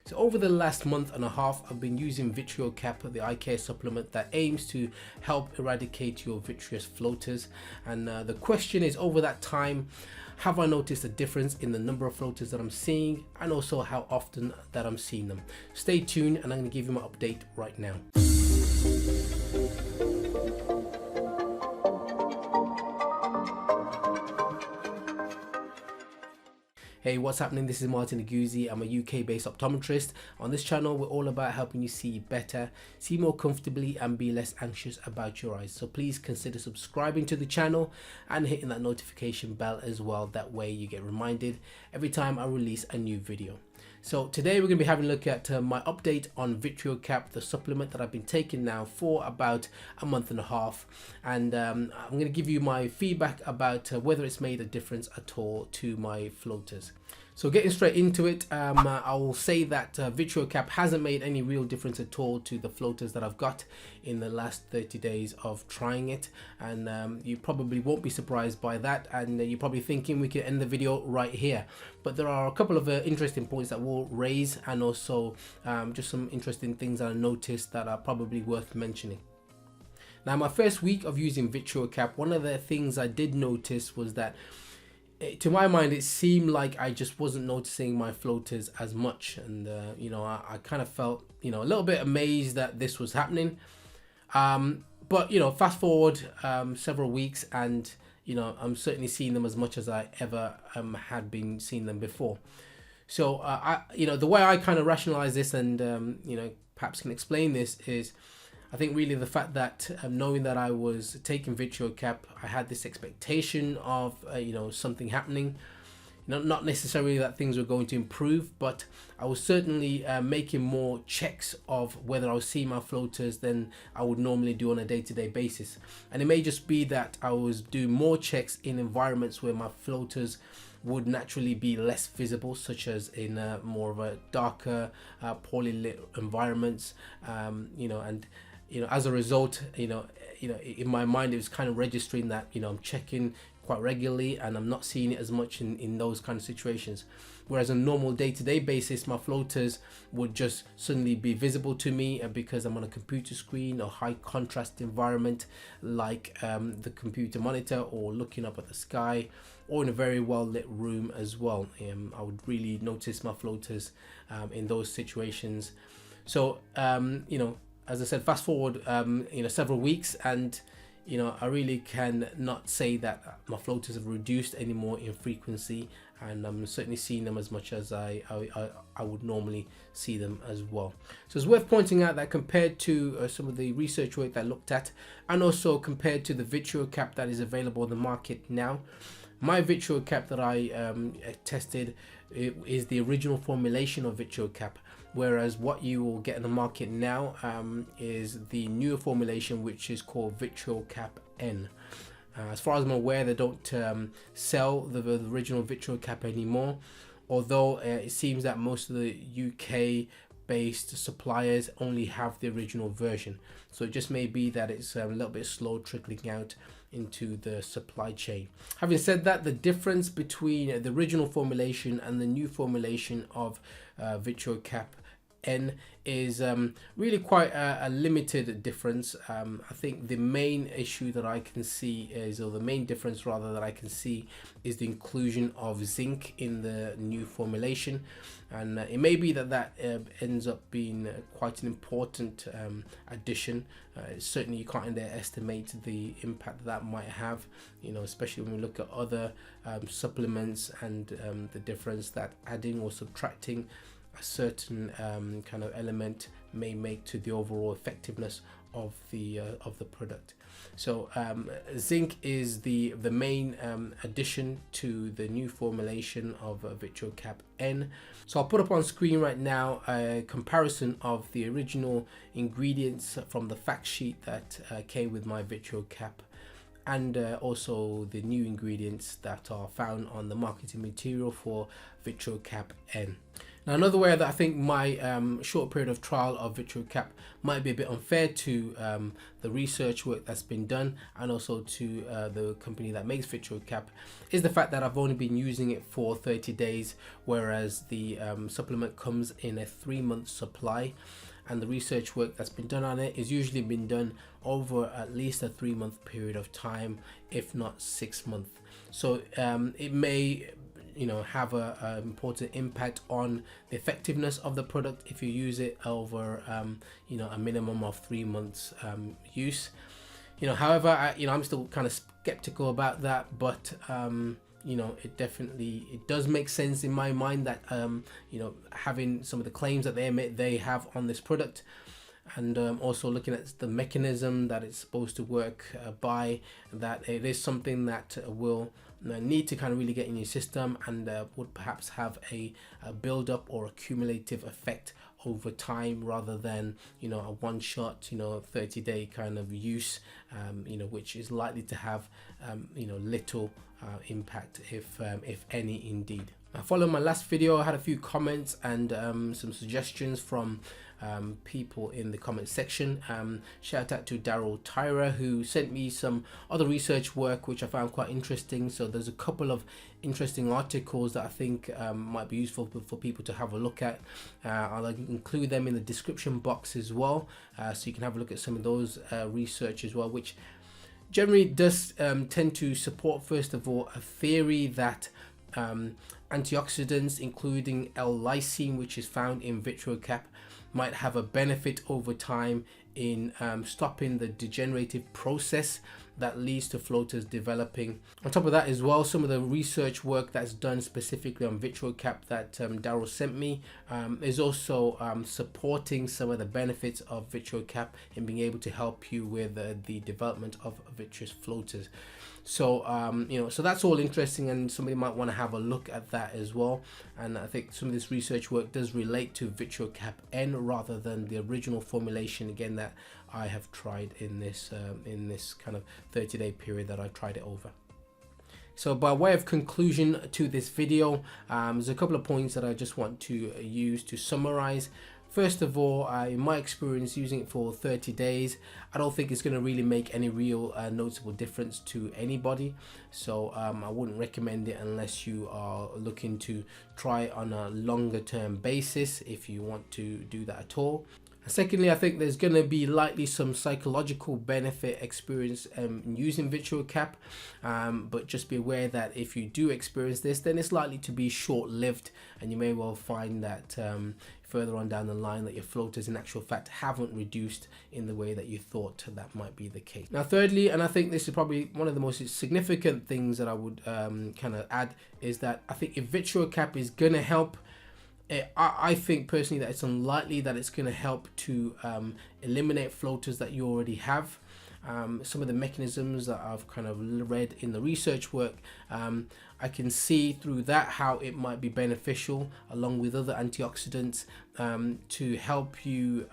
So over the last month and a half, I've been using VitrioCap, the eye care supplement that aims to help eradicate your vitreous floaters. And the question is, over that time, have I noticed a difference in the number of floaters that I'm seeing, and also how often that I'm seeing them? Stay tuned and I'm going to give you my update right now. Hey, what's happening? This is Martin Aguzzi. I'm a UK based optometrist. On this channel, we're all about helping you see better, see more comfortably, and be less anxious about your eyes. So please consider subscribing to the channel and hitting that notification bell as well. That way you get reminded every time I release a new video. So today we're going to be having a look at my update on VitrioCap, the supplement that I've been taking now for about a month and a half, and I'm going to give you my feedback about whether it's made a difference at all to my floaters. So getting straight into it, I will say that VitrioCap hasn't made any real difference at all to the floaters that I've got in the last 30 days of trying it, and you probably won't be surprised by that, and you're probably thinking we can end the video right here. But there are a couple of interesting points that we'll raise, and also just some interesting things that I noticed that are probably worth mentioning. Now, my first week of using VitrioCap, one of the things I did notice was that to my mind, it seemed like I just wasn't noticing my floaters as much, and you know, I kind of felt, you know, a little bit amazed that this was happening. But you know, fast forward several weeks, and you know, I'm certainly seeing them as much as I ever had been seeing them before. So you know, the way I kind of rationalize this, and you know, perhaps can explain this, is I think really the fact that knowing that I was taking VitrioCap, I had this expectation of you know, something happening. Not necessarily that things were going to improve, but I was certainly making more checks of whether I was seeing my floaters than I would normally do on a day-to-day basis. And it may just be that I was doing more checks in environments where my floaters would naturally be less visible, such as in more of a darker, poorly lit environments, you know, and you know, as a result, you know, in my mind, it was kind of registering that, you know, I'm checking quite regularly and I'm not seeing it as much in those kind of situations. Whereas on a normal day-to-day basis, my floaters would just suddenly be visible to me because I'm on a computer screen or high contrast environment like the computer monitor, or looking up at the sky, or in a very well lit room as well. I would really notice my floaters in those situations. So, you know, as I said, fast forward, you know, several weeks, and you know, I really can not say that my floaters have reduced anymore in frequency, and I'm certainly seeing them as much as I would normally see them as well. So it's worth pointing out that compared to some of the research work that I looked at, and also compared to the VitrioCap that is available on the market now, my VitrioCap that I tested is the original formulation of VitrioCap, whereas what you will get in the market now is the newer formulation, which is called VitrioCap N. As far as I'm aware, they don't sell the original VitrioCap anymore, although it seems that most of the UK based suppliers only have the original version. So it just may be that it's a little bit slow trickling out into the supply chain. Having said that, the difference between the original formulation and the new formulation of VitrioCap N is really quite a limited difference. I think the main issue that I can see is, or the main difference rather that I can see, is the inclusion of zinc in the new formulation, and it may be that ends up being quite an important addition. Certainly you can't underestimate the impact that might have, you know, especially when we look at other supplements and the difference that adding or subtracting a certain kind of element may make to the overall effectiveness of the product. So zinc is the main addition to the new formulation of VitrioCap N. So I'll put up on screen right now a comparison of the original ingredients from the fact sheet that came with my VitrioCap, and also the new ingredients that are found on the marketing material for VitrioCap N. Now, another way that I think my short period of trial of VitroCap might be a bit unfair to the research work that's been done, and also to the company that makes VitroCap, is the fact that I've only been using it for 30 days, whereas the supplement comes in a 3-month supply. And the research work that's been done on it is usually been done over at least a 3-month period of time, if not 6 months. So it may have a important impact on the effectiveness of the product if you use it over a minimum of 3 months use. However, I'm still kind of skeptical about that, but it does make sense in my mind that having some of the claims that they have on this product, and also looking at the mechanism that it's supposed to work by, that it is something that will need to kind of really get in your system, and would perhaps have a build up or accumulative effect over time, rather than a one shot 30-day kind of use, which is likely to have little impact, if any indeed. Following my last video, I had a few comments and some suggestions from people in the comment section. Shout out to Daryl Tyra, who sent me some other research work which I found quite interesting. So there's a couple of interesting articles that I think might be useful for people to have a look at. I'll include them in the description box as well, so you can have a look at some of those research as well, which generally does tend to support, first of all, a theory that antioxidants, including L-lysine, which is found in VitroCap, might have a benefit over time in stopping the degenerative process that leads to floaters developing. On top of that as well, some of the research work that's done specifically on VitroCap that Daryl sent me is also supporting some of the benefits of VitroCap in being able to help you with the development of vitreous floaters. So so that's all interesting, and somebody might want to have a look at that as well. And I think some of this research work does relate to VitroCap N rather than the original formulation, again, that I have tried in this kind of 30-day period that I tried it over. So by way of conclusion to this video, there's a couple of points that I just want to use to summarize. First of all, in my experience using it for 30 days, I don't think it's going to really make any real noticeable difference to anybody. So I wouldn't recommend it unless you are looking to try it on a longer term basis, if you want to do that at all. Secondly, I think there's going to be likely some psychological benefit experience in using VitroCap, but just be aware that if you do experience this, then it's likely to be short-lived, and you may well find that further on down the line that your floaters in actual fact haven't reduced in the way that you thought that might be the case. Now thirdly, and I think this is probably one of the most significant things that I would kind of add, is that I think if VitroCap is going to help, I think personally that it's unlikely that it's going to help to eliminate floaters that you already have. Some of the mechanisms that I've kind of read in the research work, I can see through that how it might be beneficial, along with other antioxidants, to help you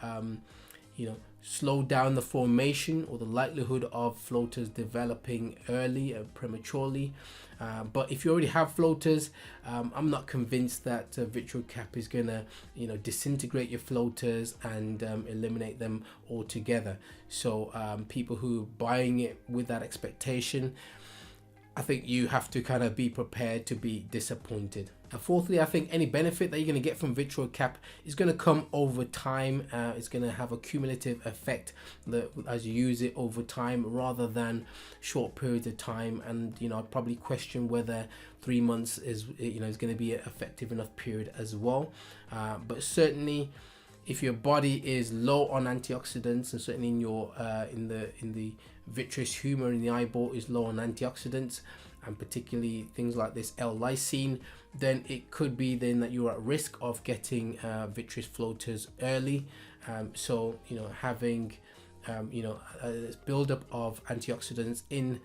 slow down the formation or the likelihood of floaters developing early and prematurely. But if you already have floaters, I'm not convinced that VitroCap is gonna disintegrate your floaters and eliminate them altogether. So people who are buying it with that expectation, I think you have to kind of be prepared to be disappointed. And fourthly, I think any benefit that you're going to get from VitroCap is going to come over time. It's going to have a cumulative effect as you use it over time, rather than short periods of time. And I'd probably question whether 3 months is is going to be an effective enough period as well. But certainly, if your body is low on antioxidants, and certainly in your in the vitreous humor in the eyeball is low on antioxidants, and particularly things like this L-lysine, then it could be then that you're at risk of getting vitreous floaters early. So having a buildup of antioxidants in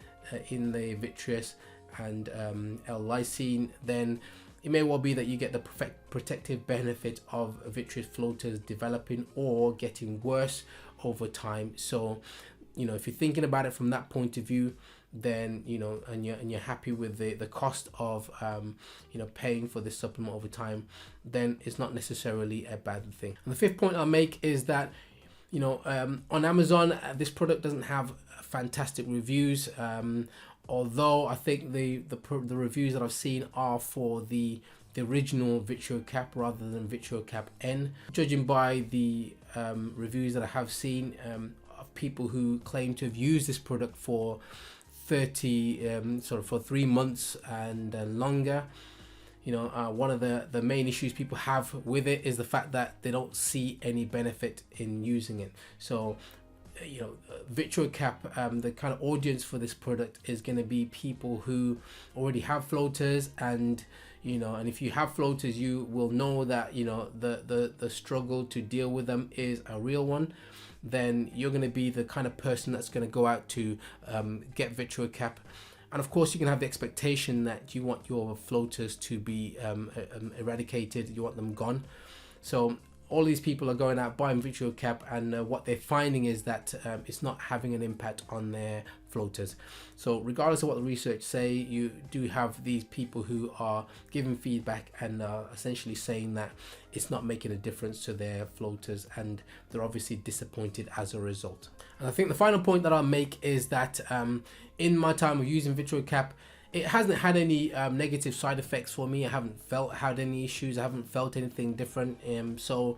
the vitreous and L-lysine, then it may well be that you get the protective benefit of vitreous floaters developing or getting worse over time. So if you're thinking about it from that point of view, then and you're happy with the cost of paying for this supplement over time, then it's not necessarily a bad thing. And the fifth point I'll make is that on Amazon, this product doesn't have fantastic reviews, although I think the reviews that I've seen are for the original VitroCap rather than VitroCap N. Judging by the reviews that I have seen of people who claim to have used this product for 3 months and longer, one of the main issues people have with it is the fact that they don't see any benefit in using it. So VitroCap, the kind of audience for this product is going to be people who already have floaters, and and if you have floaters, you will know that the struggle to deal with them is a real one. Then you're going to be the kind of person that's going to go out to get VitroCap. And of course, you can have the expectation that you want your floaters to be eradicated, you want them gone. So all these people are going out buying VitroCap, and what they're finding is that it's not having an impact on their floaters. So regardless of what the research say, you do have these people who are giving feedback and essentially saying that it's not making a difference to their floaters, and they're obviously disappointed as a result. And I think the final point that I'll make is that in my time of using VitroCap, it hasn't had any negative side effects for me. I haven't had any issues. I haven't felt anything different. So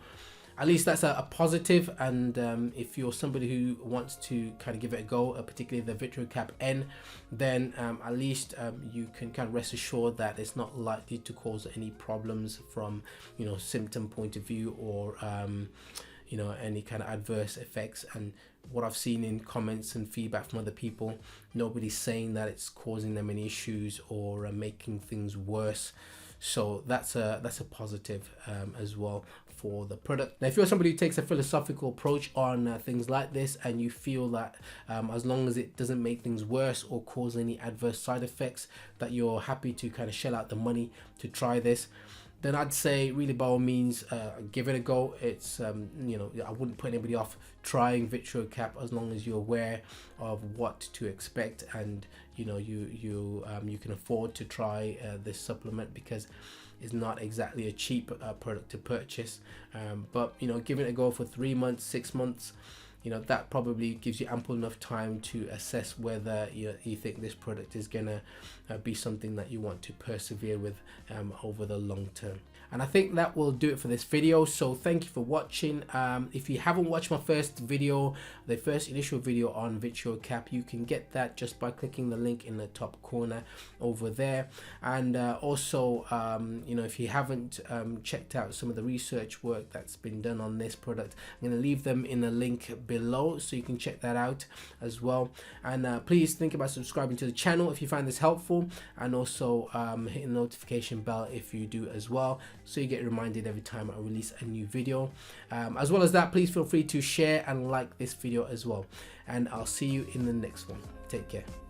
at least that's a positive. And if you're somebody who wants to kind of give it a go, particularly the VitroCap N, then at least you can kind of rest assured that it's not likely to cause any problems from symptom point of view, or any kind of adverse effects. And what I've seen in comments and feedback from other people, nobody's saying that it's causing them any issues or making things worse. So that's a positive as well for the product. Now, if you're somebody who takes a philosophical approach on things like this, and you feel that as long as it doesn't make things worse or cause any adverse side effects, that you're happy to kind of shell out the money to try this, then I'd say really by all means give it a go. It's I wouldn't put anybody off trying VitroCap as long as you're aware of what to expect, and you can afford to try this supplement, because it's not exactly a cheap product to purchase. But give it a go for 3 months, 6 months. That probably gives you ample enough time to assess whether you think this product is gonna be something that you want to persevere with over the long term. And I think that will do it for this video. So thank you for watching. If you haven't watched my first video, the first initial video on VitroCap, you can get that just by clicking the link in the top corner over there. And also, if you haven't checked out some of the research work that's been done on this product, I'm going to leave them in a link below so you can check that out as well. And please think about subscribing to the channel if you find this helpful, and also hitting the notification bell if you do as well, so you get reminded every time I release a new video. As well as that, please feel free to share and like this video as well, and I'll see you in the next one. Take care.